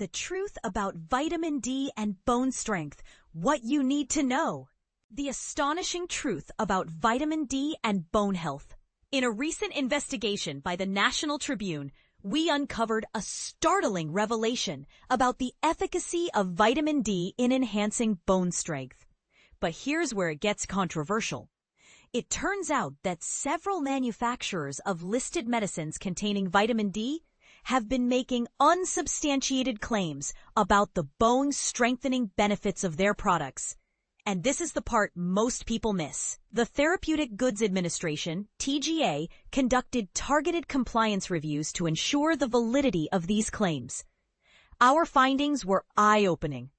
The truth about vitamin D and bone strength. What you need to know. The astonishing truth about vitamin D and bone health. In a recent investigation by the National Tribune, we uncovered a startling revelation about the efficacy of vitamin D in enhancing bone strength. But here's where it gets controversial. It turns out that several manufacturers of listed medicines containing vitamin D have been making unsubstantiated claims about the bone-strengthening benefits of their products. And this is the part most people miss. The Therapeutic Goods Administration, TGA, conducted targeted compliance reviews to ensure the validity of these claims. Our findings were eye-opening.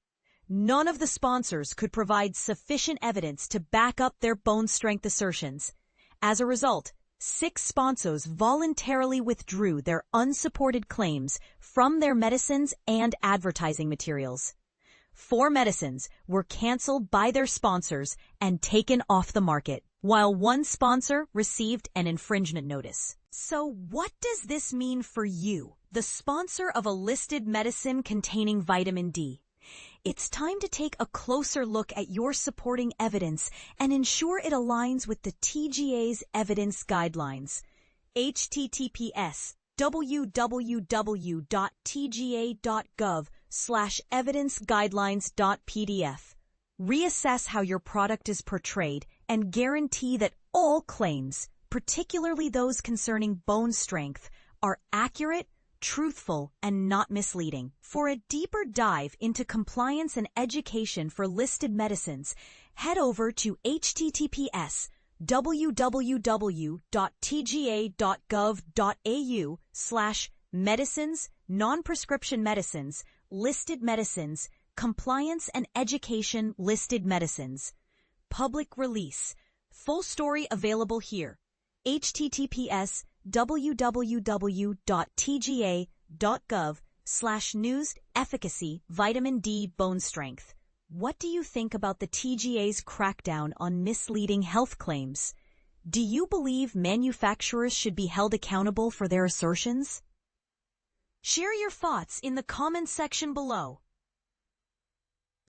None of the sponsors could provide sufficient evidence to back up their bone strength assertions. As a result, 6 sponsors voluntarily withdrew their unsupported claims from their medicines and advertising materials. 4 medicines were canceled by their sponsors and taken off the market, while 1 sponsor received an infringement notice. So what does this mean for you, the sponsor of a listed medicine containing vitamin D? It's time to take a closer look at your supporting evidence and ensure it aligns with the TGA's evidence guidelines. https://www.tga.gov/evidenceguidelines.pdf. Reassess how your product is portrayed and guarantee that all claims, particularly those concerning bone strength, are accurate, truthful, and not misleading. For a deeper dive into compliance and education for listed medicines, head over to https://www.tga.gov.au/medicines, non-prescription medicines, listed medicines, compliance and education listed medicines. Public release. Full story available here. https://www.tga.gov/news efficacy vitamin D bone strength. What do you think about the TGA's crackdown on misleading health claims? Do you believe manufacturers should be held accountable for their assertions? Share your thoughts in the comments section below.